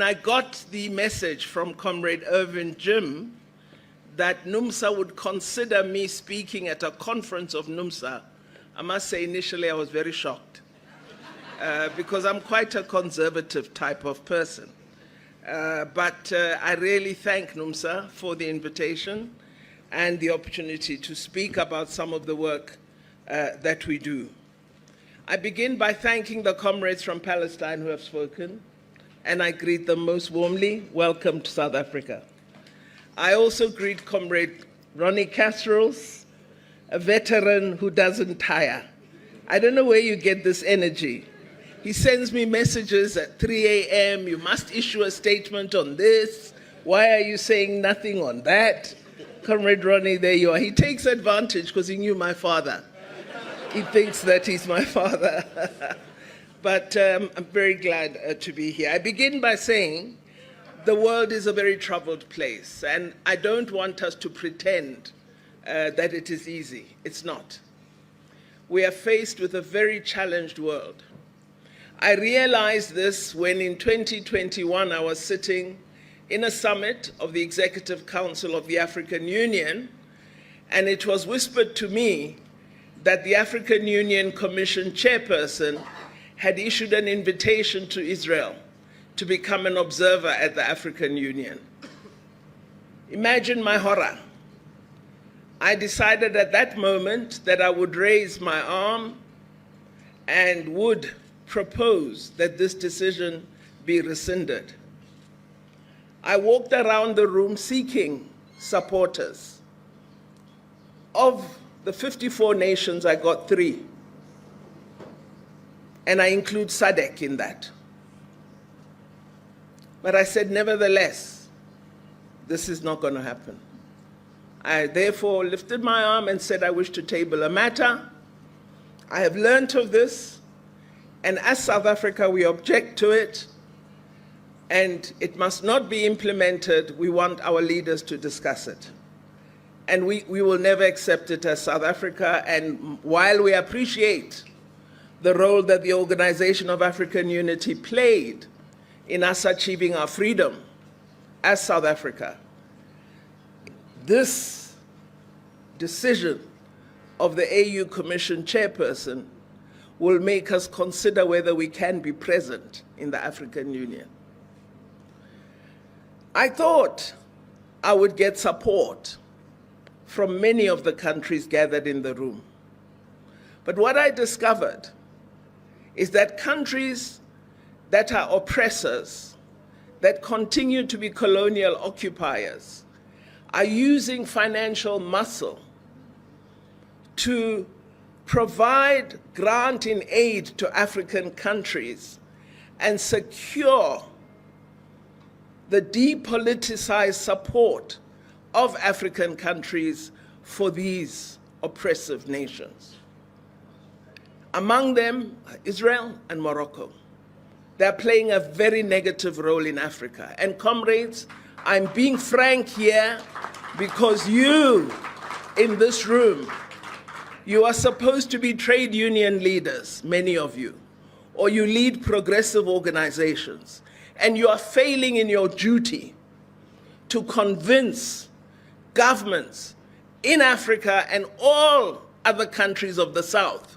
I got the message from Comrade Irvin Jim that NUMSA would consider me speaking at a conference of NUMSA. I must say initially I was very shocked because I'm quite a conservative type of person. But I really thank NUMSA for the invitation and the opportunity to speak about some of the work that we do. I begin by thanking the comrades from Palestine who have spoken, and I greet them most warmly. Welcome to South Africa. I also greet Comrade Ronnie Casserols, a veteran who doesn't tire. I don't know where you get this energy. He sends me messages at 3 a.m. You must issue a statement on this. Why are you saying nothing on that? Comrade Ronnie, there you are. He takes advantage because he knew my father. He thinks that he's my father. But I'm very glad to be here. I begin by saying the world is a very troubled place, and I don't want us to pretend that it is easy. It's not. We are faced with a very challenged world. I realized this when in 2021 I was sitting in a summit of the Executive Council of the African Union, and it was whispered to me that the African Union Commission chairperson had issued an invitation to Israel to become an observer at the African Union. Imagine my horror. I decided at that moment that I would raise my arm and would propose that this decision be rescinded. I walked around the room seeking supporters. Of the 54 nations, I got 3. And I include SADC in that. But I said, nevertheless, this is not going to happen. I therefore lifted my arm and said, I wish to table a matter. I have learned of this, and as South Africa, we object to it, and it must not be implemented. We want our leaders to discuss it. And we will never accept it as South Africa, and while we appreciate the role that the Organization of African Unity played in us achieving our freedom as South Africa, this decision of the AU Commission chairperson will make us consider whether we can be present in the African Union. I thought I would get support from many of the countries gathered in the room. But what I discovered is that countries that are oppressors, that continue to be colonial occupiers, are using financial muscle to provide grant and aid to African countries and secure the depoliticized support of African countries for these oppressive nations. Among them, Israel and Morocco. They're playing a very negative role in Africa. And comrades, I'm being frank here because you in this room, you are supposed to be trade union leaders, many of you, or you lead progressive organizations, and you are failing in your duty to convince governments in Africa and all other countries of the South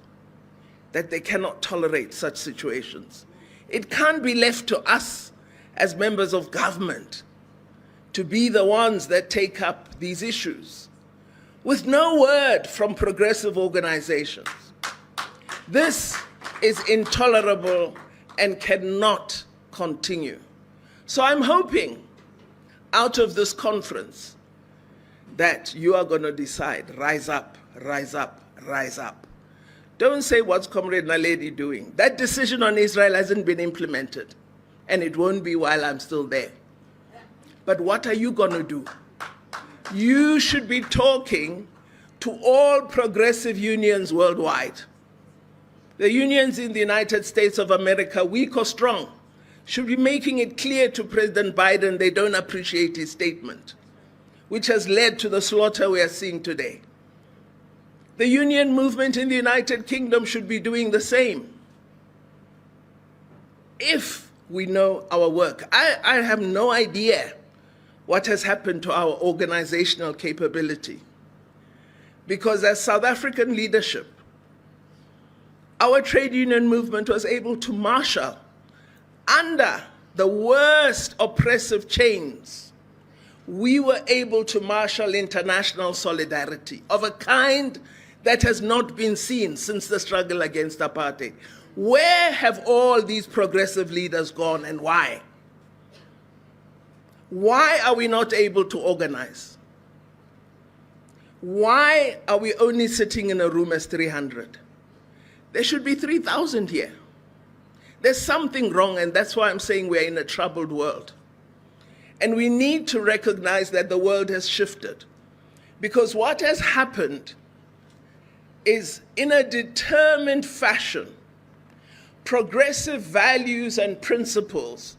that they cannot tolerate such situations. It can't be left to us as members of government to be the ones that take up these issues with no word from progressive organizations. This is intolerable and cannot continue. So I'm hoping out of this conference that you are going to decide, rise up, rise up, rise up. Don't say, what's Comrade Naledi doing? That decision on Israel hasn't been implemented, and it won't be while I'm still there. But what are you going to do? You should be talking to all progressive unions worldwide. The unions in the United States of America, weak or strong, should be making it clear to President Biden they don't appreciate his statement, which has led to the slaughter we are seeing today. The union movement in the United Kingdom should be doing the same. If we know our work. I have no idea what has happened to our organizational capability. Because as South African leadership, our trade union movement was able to marshal under the worst oppressive chains. We were able to marshal international solidarity of a kind that has not been seen since the struggle against apartheid. Where have all these progressive leaders gone and why? Why are we not able to organize? Why are we only sitting in a room as 300? There should be 3,000 here. There's something wrong, and that's why I'm saying we're in a troubled world. And we need to recognize that the world has shifted. Because what has happened is, in a determined fashion, progressive values and principles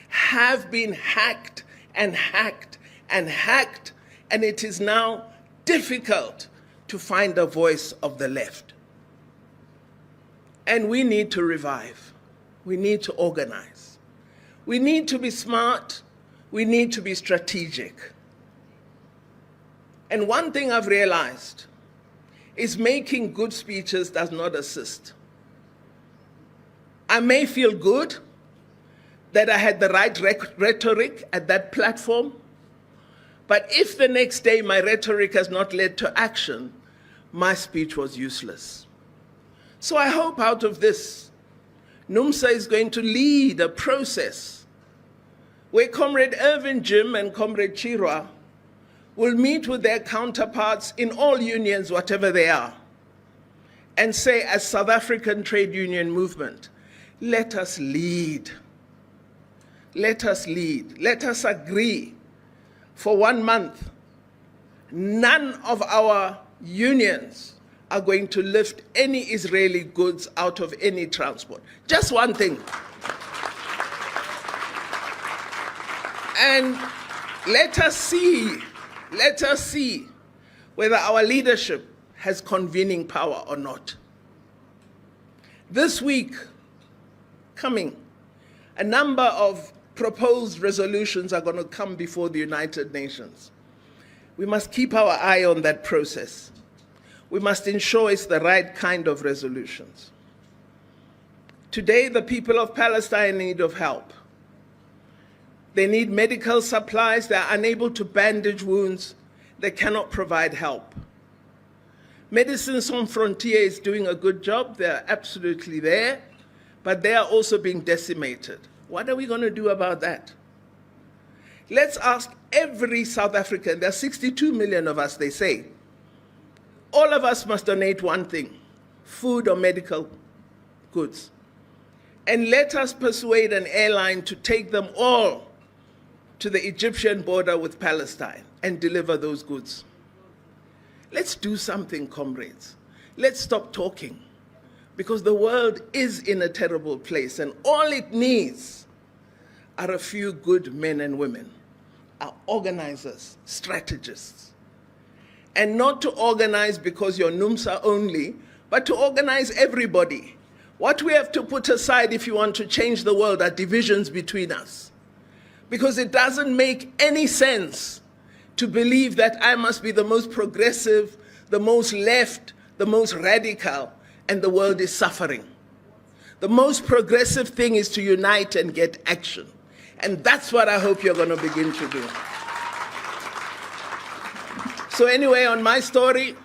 have been hacked and hacked and hacked, and it is now difficult to find a voice of the left. And we need to revive. We need to organize. We need to be smart. We need to be strategic. And one thing I've realized is making good speeches does not assist. I may feel good that I had the right rhetoric at that platform, but if the next day my rhetoric has not led to action, my speech was useless. So I hope out of this, NUMSA is going to lead a process where Comrade Irvin Jim and Comrade Chirwa will meet with their counterparts in all unions, whatever they are, and say, as South African trade union movement, let us lead. Let us lead. Let us agree for 1 month. None of our unions are going to lift any Israeli goods out of any transport. Just one thing. And let us see whether our leadership has convening power or not. This week coming, a number of proposed resolutions are going to come before the United Nations. We must keep our eye on that process. We must ensure it's the right kind of resolutions. Today, the people of Palestine are in need of help. They need medical supplies. They are unable to bandage wounds. They cannot provide help. Médecins Sans Frontières is doing a good job. They're absolutely there, but they are also being decimated. What are we going to do about that? Let's ask every South African. There are 62 million of us, they say. All of us must donate one thing: food or medical goods. And let us persuade an airline to take them all to the Egyptian border with Palestine and deliver those goods. Let's do something, comrades. Let's stop talking, because the world is in a terrible place, and all it needs are a few good men and women, are organizers, strategists. And not to organize because you're NUMSA only, but to organize everybody. What we have to put aside if you want to change the world are divisions between us. Because it doesn't make any sense to believe that I must be the most progressive, the most left, the most radical, and the world is suffering. The most progressive thing is to unite and get action. And that's what I hope you're going to begin to do. So anyway, on my story,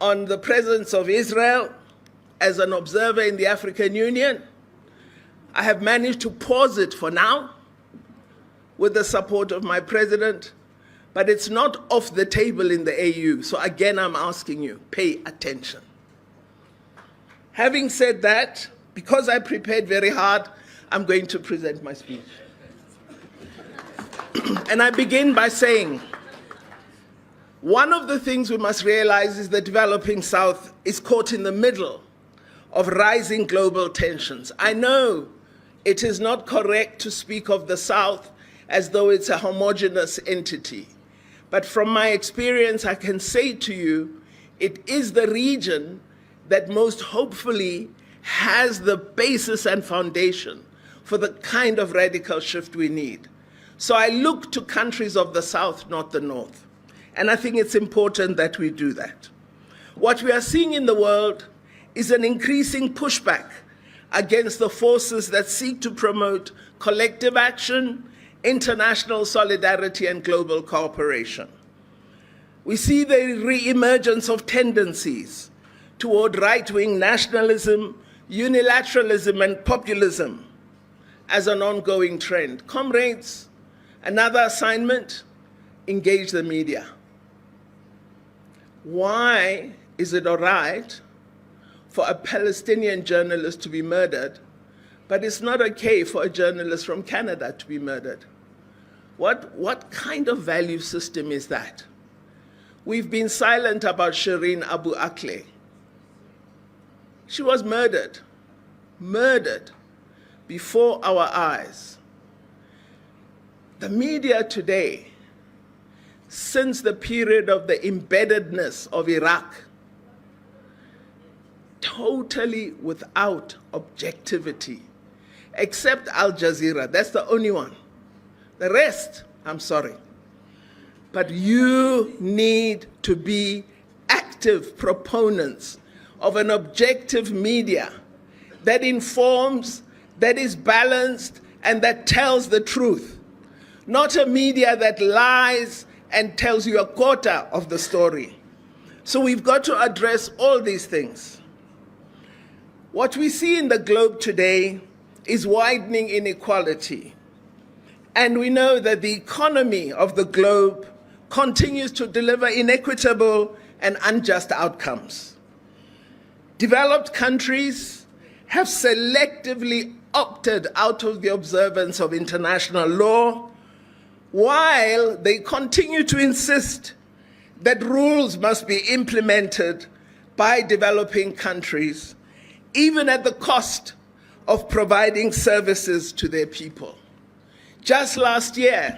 on the presence of Israel as an observer in the African Union, I have managed to pause it for now with the support of my president, but it's not off the table in the AU. So again, I'm asking you, pay attention. Having said that, because I prepared very hard, I'm going to present my speech. And I begin by saying, one of the things we must realize is the developing South is caught in the middle of rising global tensions. I know it is not correct to speak of the South as though it's a homogeneous entity. But from my experience, I can say to you, it is the region that most hopefully has the basis and foundation for the kind of radical shift we need. So I look to countries of the South, not the North. And I think it's important that we do that. What we are seeing in the world is an increasing pushback against the forces that seek to promote collective action, international solidarity, and global cooperation. We see the re-emergence of tendencies toward right-wing nationalism, unilateralism, and populism as an ongoing trend. Comrades, another assignment, engage the media. Why is it all right for a Palestinian journalist to be murdered, but it's not okay for a journalist from Canada to be murdered? What kind of value system is that? We've been silent about Shireen Abu Akleh. She was murdered before our eyes. The media today, since the period of the embeddedness of Iraq, totally without objectivity, except Al Jazeera. That's the only one. The rest, I'm sorry. But you need to be active proponents of an objective media that informs, that is balanced, and that tells the truth. Not a media that lies and tells you a quarter of the story. So we've got to address all these things. What we see in the globe today is widening inequality. And we know that the economy of the globe continues to deliver inequitable and unjust outcomes. Developed countries have selectively opted out of the observance of international law, while they continue to insist that rules must be implemented by developing countries, even at the cost of providing services to their people. Just last year,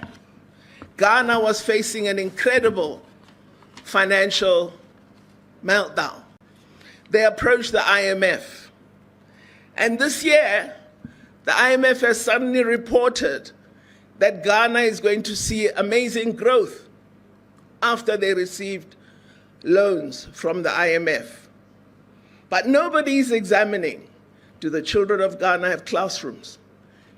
Ghana was facing an incredible financial meltdown. They approached the IMF. And this year, the IMF has suddenly reported that Ghana is going to see amazing growth after they received loans from the IMF. But nobody is examining, do the children of Ghana have classrooms?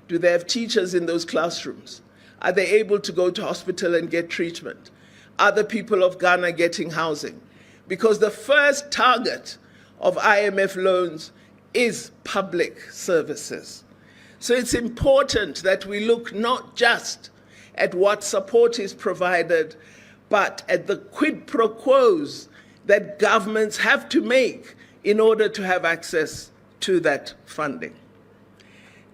Do they have teachers in those classrooms? Are they able to go to hospital and get treatment? Are the people of Ghana getting housing? Because the first target of IMF loans is public services. So it's important that we look not just at what support is provided, but at the quid pro quos that governments have to make in order to have access to that funding.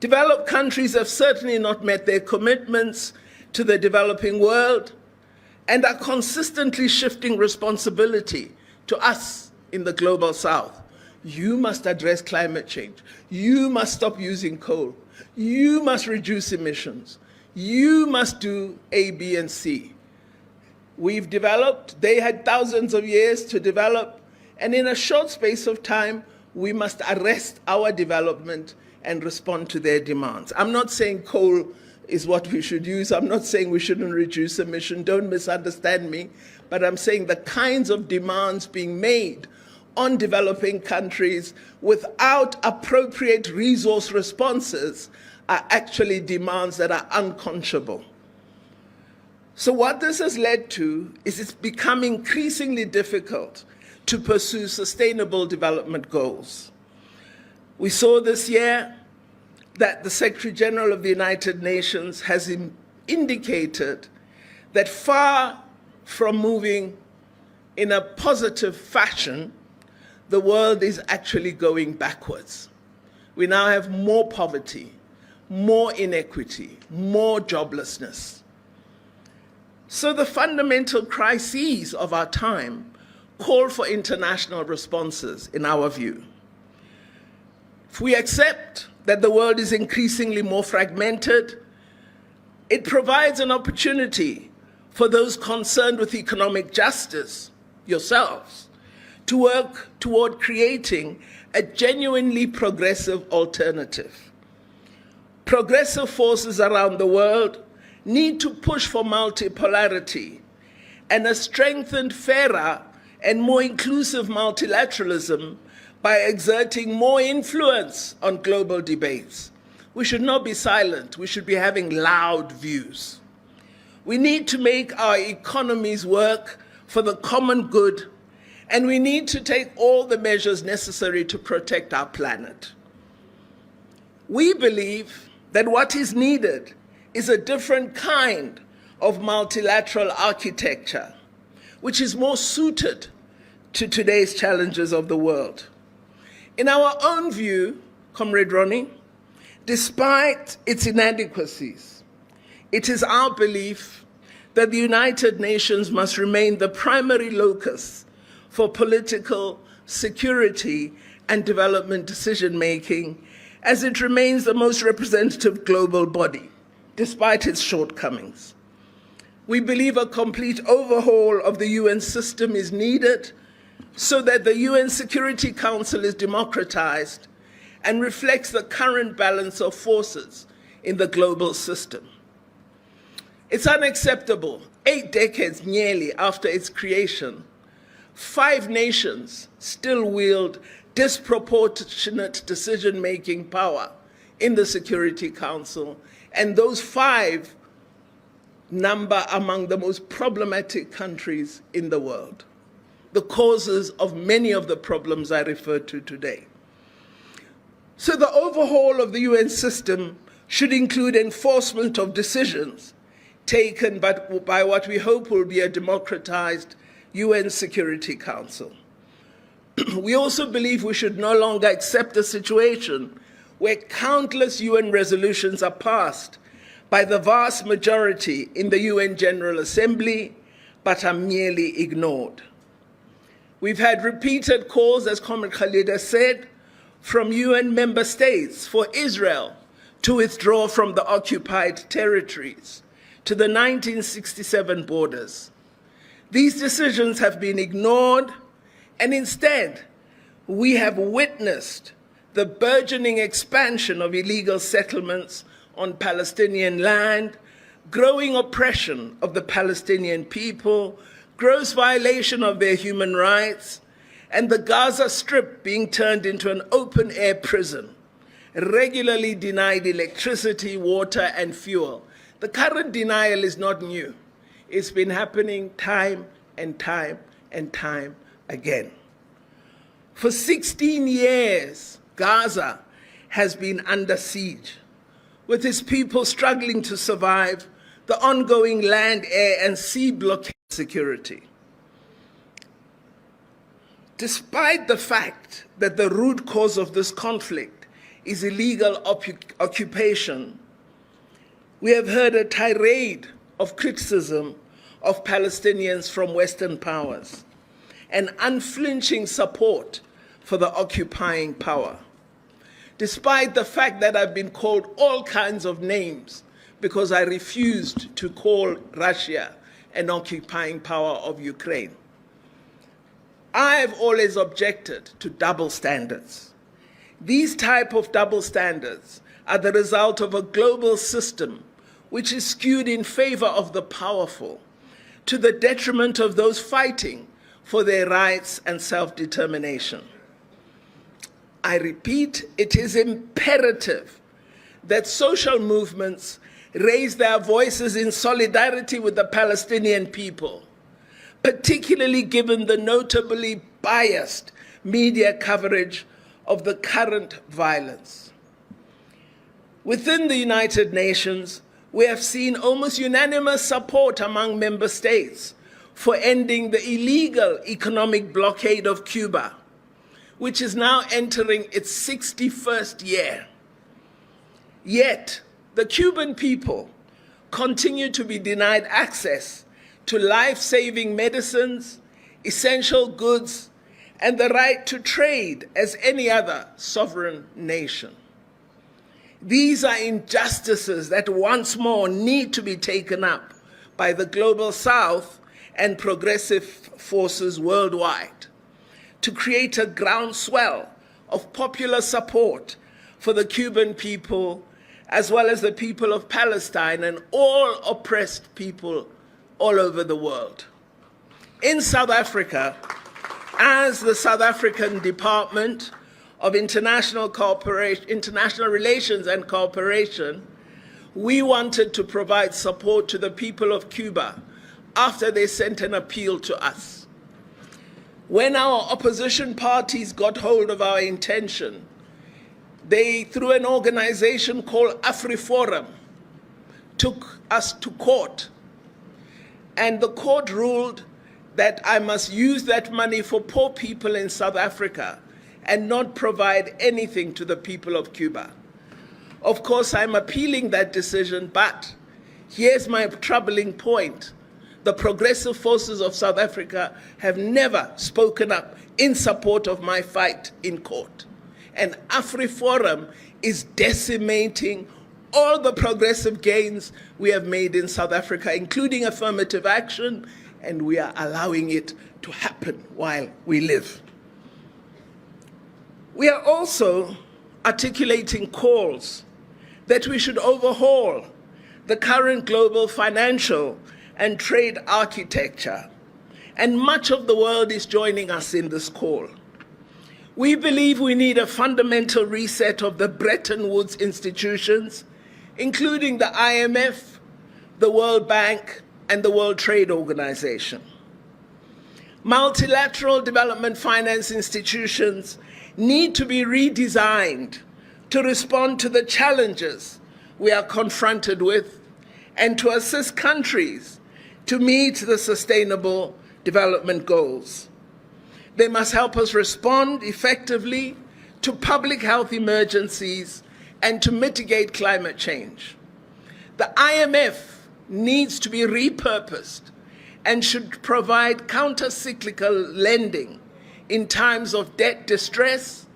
Developed countries have certainly not met their commitments to the developing world and are consistently shifting responsibility to us in the global South. You must address climate change. You must stop using coal. You must reduce emissions. You must do A, B, and C. We've developed, they had thousands of years to develop, and in a short space of time, we must arrest our development and respond to their demands. I'm not saying coal is what we should use. I'm not saying we shouldn't reduce emission. Don't misunderstand me. But I'm saying the kinds of demands being made on developing countries without appropriate resource responses are actually demands that are unconscionable. So what this has led to is it's become increasingly difficult to pursue sustainable development goals. We saw this year that the Secretary General of the United Nations has indicated that far from moving in a positive fashion, the world is actually going backwards. We now have more poverty, more inequity, more joblessness. So the fundamental crises of our time call for international responses, in our view. If we accept that the world is increasingly more fragmented, it provides an opportunity for those concerned with economic justice, yourselves, to work toward creating a genuinely progressive alternative. Progressive forces around the world need to push for multipolarity and a strengthened, fairer, and more inclusive multilateralism by exerting more influence on global debates. We should not be silent. We should be having loud views. We need to make our economies work for the common good, and we need to take all the measures necessary to protect our planet. We believe that what is needed is a different kind of multilateral architecture, which is more suited to today's challenges of the world. In our own view, Comrade Ronnie, despite its inadequacies, it is our belief that the United Nations must remain the primary locus for political, security, and development decision-making, as it remains the most representative global body, despite its shortcomings. We believe a complete overhaul of the UN system is needed so that the UN Security Council is democratized and reflects the current balance of forces in the global system. It's unacceptable, 8 decades nearly after its creation, 5 nations still wield disproportionate decision-making power in the Security Council, and those 5 number among the most problematic countries in the world, the causes of many of the problems I referred to today. So the overhaul of the UN system should include enforcement of decisions taken by what we hope will be a democratized UN Security Council. We also believe we should no longer accept a situation where countless UN resolutions are passed by the vast majority in the UN General Assembly, but are merely ignored. We've had repeated calls, as Comrade Khalid has said, from UN member states for Israel to withdraw from the occupied territories to the 1967 borders. These decisions have been ignored, and instead, we have witnessed the burgeoning expansion of illegal settlements on Palestinian land, growing oppression of the Palestinian people, gross violation of their human rights, and the Gaza Strip being turned into an open-air prison, regularly denied electricity, water, and fuel. The current denial is not new. It's been happening time and time and time again. For 16 years, Gaza has been under siege, with its people struggling to survive the ongoing land, air, and sea blockade security. Despite the fact that the root cause of this conflict is illegal occupation, we have heard a tirade of criticism of Palestinians from Western powers and unflinching support for the occupying power, despite the fact that I've been called all kinds of names because I refused to call Russia an occupying power of Ukraine. I've always objected to double standards. These type of double standards are the result of a global system which is skewed in favor of the powerful, to the detriment of those fighting for their rights and self-determination. I repeat, it is imperative that social movements raise their voices in solidarity with the Palestinian people, particularly given the notably biased media coverage of the current violence. Within the United Nations, we have seen almost unanimous support among member states for ending the illegal economic blockade of Cuba, which is now entering its 61st year. Yet, the Cuban people continue to be denied access to life-saving medicines, essential goods, and the right to trade as any other sovereign nation. These are injustices that once more need to be taken up by the Global South and progressive forces worldwide to create a groundswell of popular support for the Cuban people as well as the people of Palestine and all oppressed people all over the world. In South Africa, as the South African Department of International Relations and Cooperation, we wanted to provide support to the people of Cuba after they sent an appeal to us. When our opposition parties got hold of our intention, they, through an organization called AfriForum, took us to court. And the court ruled that I must use that money for poor people in South Africa and not provide anything to the people of Cuba. Of course, I'm appealing that decision, but here's my troubling point. The progressive forces of South Africa have never spoken up in support of my fight in court. And AfriForum is decimating all the progressive gains we have made in South Africa, including affirmative action, and we are allowing it to happen while we live. We are also articulating calls that we should overhaul the current global financial and trade architecture, and much of the world is joining us in this call. We believe we need a fundamental reset of the Bretton Woods institutions, including the IMF, the World Bank, and the World Trade Organization. Multilateral development finance institutions need to be redesigned to respond to the challenges we are confronted with and to assist countries to meet the Sustainable Development Goals. They must help us respond effectively to public health emergencies and to mitigate climate change. The IMF needs to be repurposed and should provide counter-cyclical lending in times of debt distress,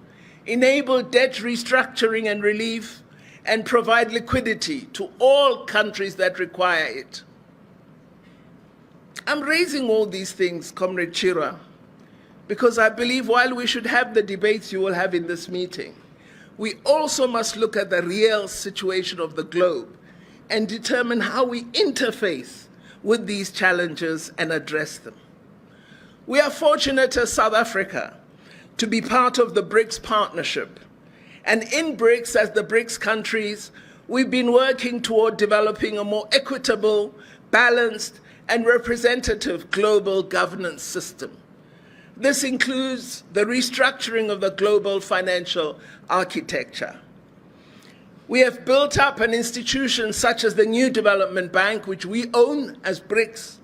enable debt restructuring and relief, and provide liquidity to all countries that require it. I'm raising all these things, Comrade Chira, because I believe while we should have the debates you will have in this meeting, we also must look at the real situation of the globe and determine how we interface with these challenges and address them. We are fortunate as South Africa to be part of the BRICS partnership. And in BRICS, as the BRICS countries, we've been working toward developing a more equitable, balanced, and representative global governance system. This includes the restructuring of the global financial architecture. We have built up an institution such as the New Development Bank, which we own as BRICS,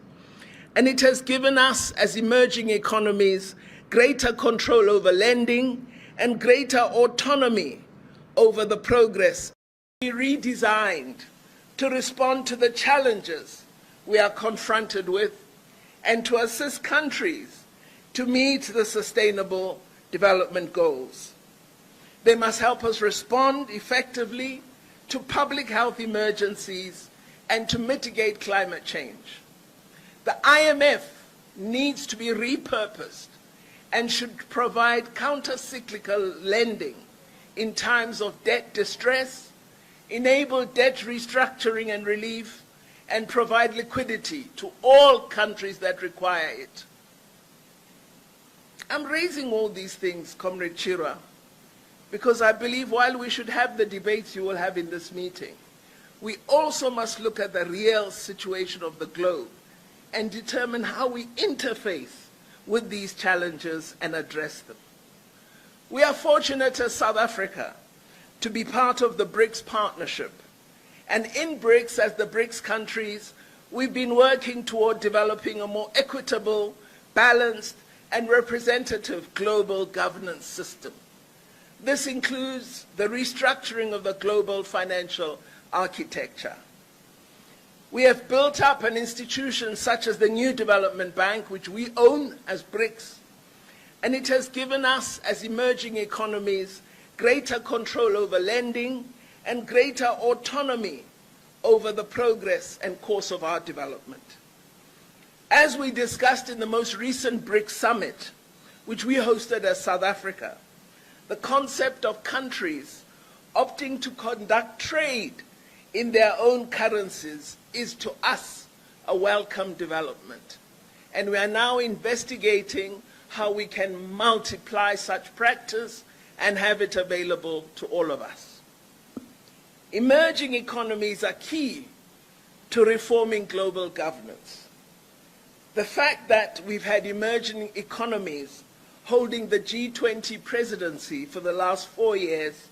and it has given us, as emerging economies, greater control over lending and greater autonomy over the progress. We redesigned to respond to the challenges we are confronted with and to assist countries to meet the Sustainable Development Goals. They must help us respond effectively to public health emergencies and to mitigate climate change. The IMF needs to be repurposed and should provide counter-cyclical lending in times of debt distress, enable debt restructuring and relief, and provide liquidity to all countries that require it. I'm raising all these things, Comrade Chira, because I believe while we should have the debates you will have in this meeting, we also must look at the real situation of the globe and determine how we interface with these challenges and address them. We are fortunate as South Africa to be part of the BRICS partnership. And in BRICS, as the BRICS countries, we've been working toward developing a more equitable, balanced, and representative global governance system. This includes the restructuring of the global financial architecture. We have built up an institution such as the New Development Bank, which we own as BRICS, and it has given us, as emerging economies, greater control over lending and greater autonomy over the progress and course of our development. As we discussed in the most recent BRICS summit, which we hosted as South Africa, the concept of countries opting to conduct trade in their own currencies is to us a welcome development. And we are now investigating how we can multiply such practice and have it available to all of us. Emerging economies are key to reforming global governance. The fact that we've had emerging economies holding the G20 presidency for the last 4 years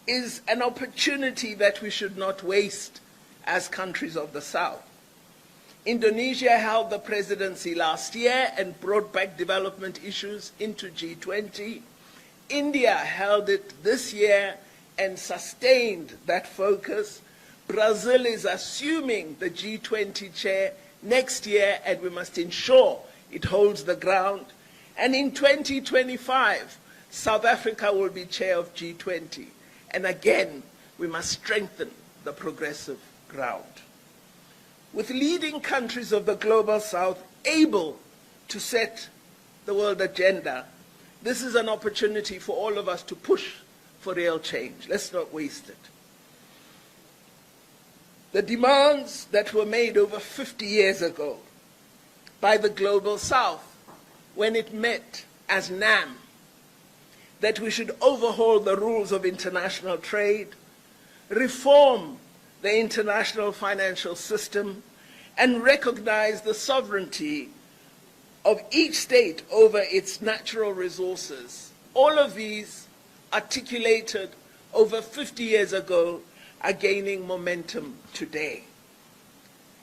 is an opportunity that we should not waste as countries of the South. Indonesia held the presidency last year and brought back development issues into G20. India held it this year and sustained that focus. Brazil is assuming the G20 chair next year, and we must ensure it holds the ground. And in 2025, South Africa will be chair of G20. And again, we must strengthen the progressive ground. With leading countries of the global South able to set the world agenda, this is an opportunity for all of us to push for real change. Let's not waste it. The demands that were made over 50 years ago by the global South when it met as NAM, that we should overhaul the rules of international trade, reform the international financial system, and recognize the sovereignty of each state over its natural resources. All of these, articulated over 50 years ago, are gaining momentum today.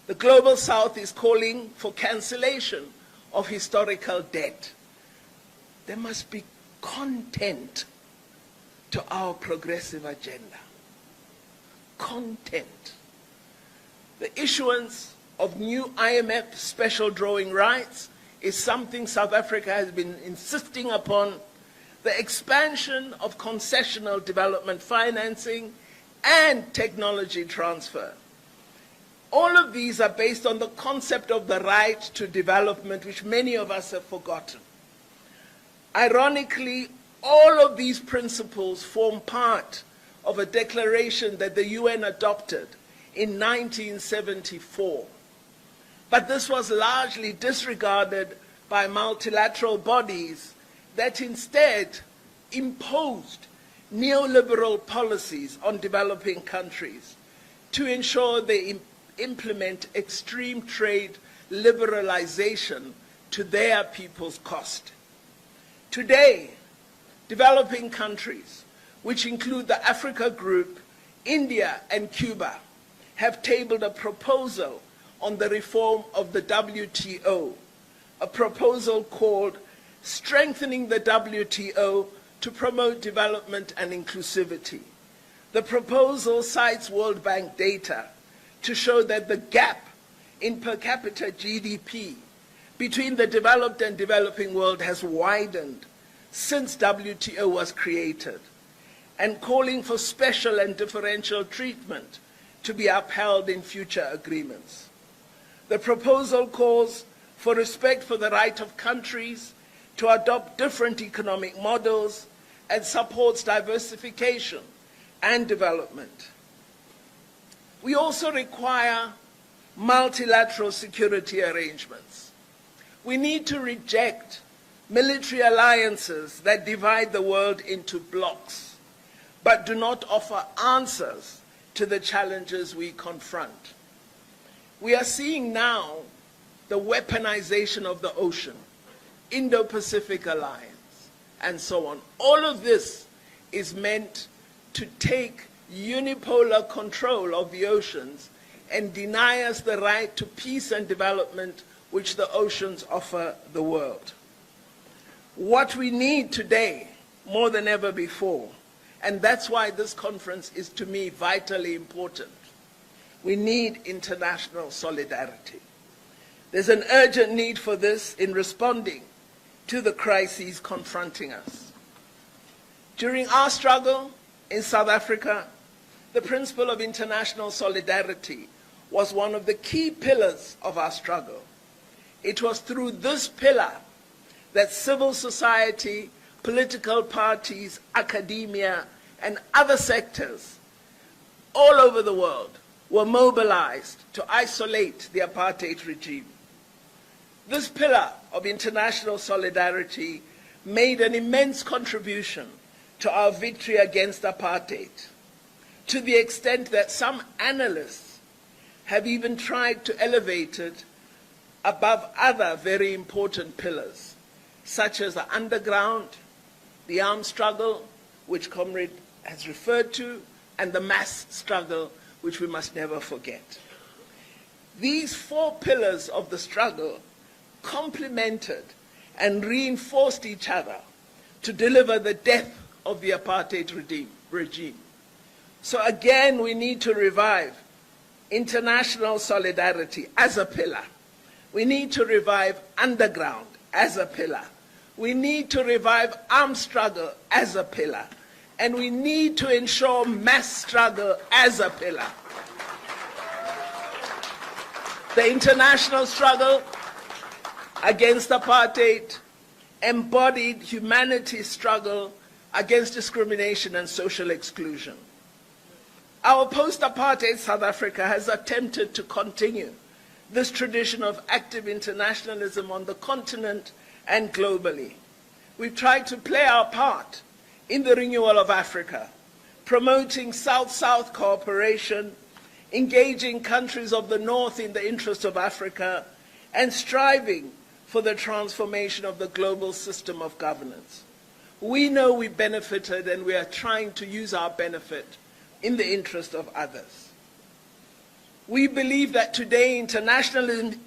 The Global South is calling for cancellation of historical debt. There must be content to our progressive agenda. Content. The issuance of new IMF special drawing rights is something South Africa has been insisting upon. The expansion of concessional development financing and technology transfer. All of these are based on the concept of the right to development, which many of us have forgotten. Ironically, all of these principles form part of a declaration that the UN adopted in 1974. But this was largely disregarded by multilateral bodies that instead imposed neoliberal policies on developing countries to ensure they implement extreme trade liberalization to their people's cost. Today, developing countries, which include the Africa Group, India, and Cuba, have tabled a proposal on the reform of the WTO, a proposal called Strengthening the WTO to Promote Development and Inclusivity. The proposal cites World Bank data to show that the gap in per capita GDP between the developed and developing world has widened since WTO was created, and calling for special and differential treatment to be upheld in future agreements. The proposal calls for respect for the right of countries to adopt different economic models and supports diversification and development. We also require multilateral security arrangements. We need to reject military alliances that divide the world into blocs, but do not offer answers to the challenges we confront. We are seeing now the weaponization of the ocean, Indo-Pacific Alliance, and so on. All of this is meant to take unipolar control of the oceans and deny us the right to peace and development which the oceans offer the world. What we need today, more than ever before, and that's why this conference is to me vitally important, we need international solidarity. There's an urgent need for this in responding to the crises confronting us. During our struggle in South Africa, the principle of international solidarity was one of the key pillars of our struggle. It was through this pillar that civil society, political parties, academia, and other sectors all over the world were mobilized to isolate the apartheid regime. This pillar of international solidarity made an immense contribution to our victory against apartheid, to the extent that some analysts have even tried to elevate it above other very important pillars, such as the underground, the armed struggle, which Comrade has referred to, and the mass struggle, which we must never forget. These four pillars of the struggle complemented and reinforced each other to deliver the death of the apartheid regime. So again, we need to revive international solidarity as a pillar. We need to revive underground as a pillar. We need to revive armed struggle as a pillar. And we need to ensure mass struggle as a pillar. The international struggle against apartheid embodied humanity's struggle against discrimination and social exclusion. Our post-apartheid South Africa has attempted to continue this tradition of active internationalism on the continent and globally. We've tried to play our part in the renewal of Africa, promoting South-South cooperation, engaging countries of the North in the interest of Africa, and striving for the transformation of the global system of governance. We know we benefited, and we are trying to use our benefit in the interest of others. We believe that today internationalism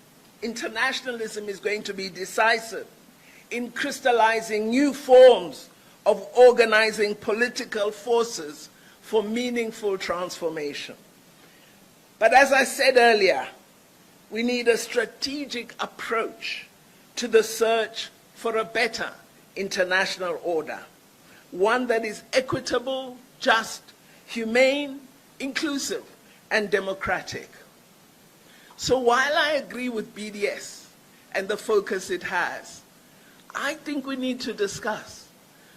is going to be decisive in crystallizing new forms of organizing political forces for meaningful transformation. But as I said earlier, we need a strategic approach to the search for a better international order, one that is equitable, just, humane, inclusive, and democratic. So while I agree with BDS and the focus it has, I think we need to discuss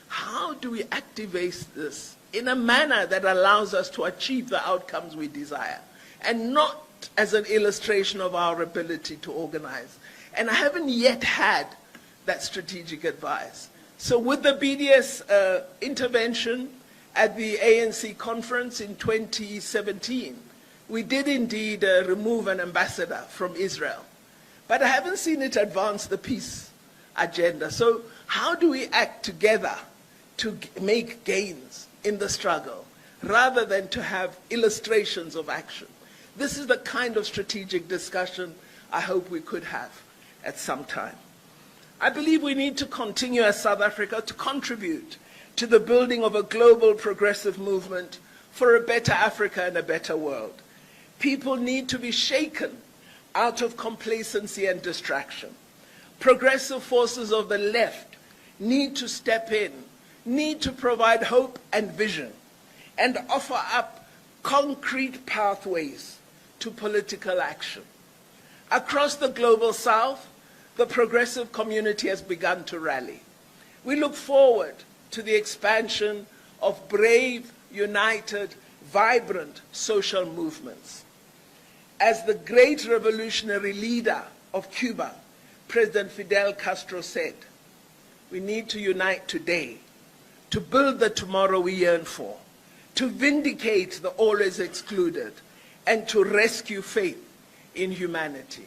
how do we activate this in a manner that allows us to achieve the outcomes we desire, and not as an illustration of our ability to organize. And I haven't yet had that strategic advice. So with the BDS intervention at the ANC conference in 2017, we did indeed remove an ambassador from Israel. But I haven't seen it advance the peace agenda. So how do we act together to make gains in the struggle, rather than to have illustrations of action? This is the kind of strategic discussion I hope we could have at some time. I believe we need to continue as South Africa to contribute to the building of a global progressive movement for a better Africa and a better world. People need to be shaken out of complacency and distraction. Progressive forces of the left need to step in, need to provide hope and vision, and offer up concrete pathways to political action. Across the global South, the progressive community has begun to rally. We look forward to the expansion of brave, united, vibrant social movements. As the great revolutionary leader of Cuba, President Fidel Castro, said, we need to unite today to build the tomorrow we yearn for, to vindicate the always excluded, and to rescue faith in humanity.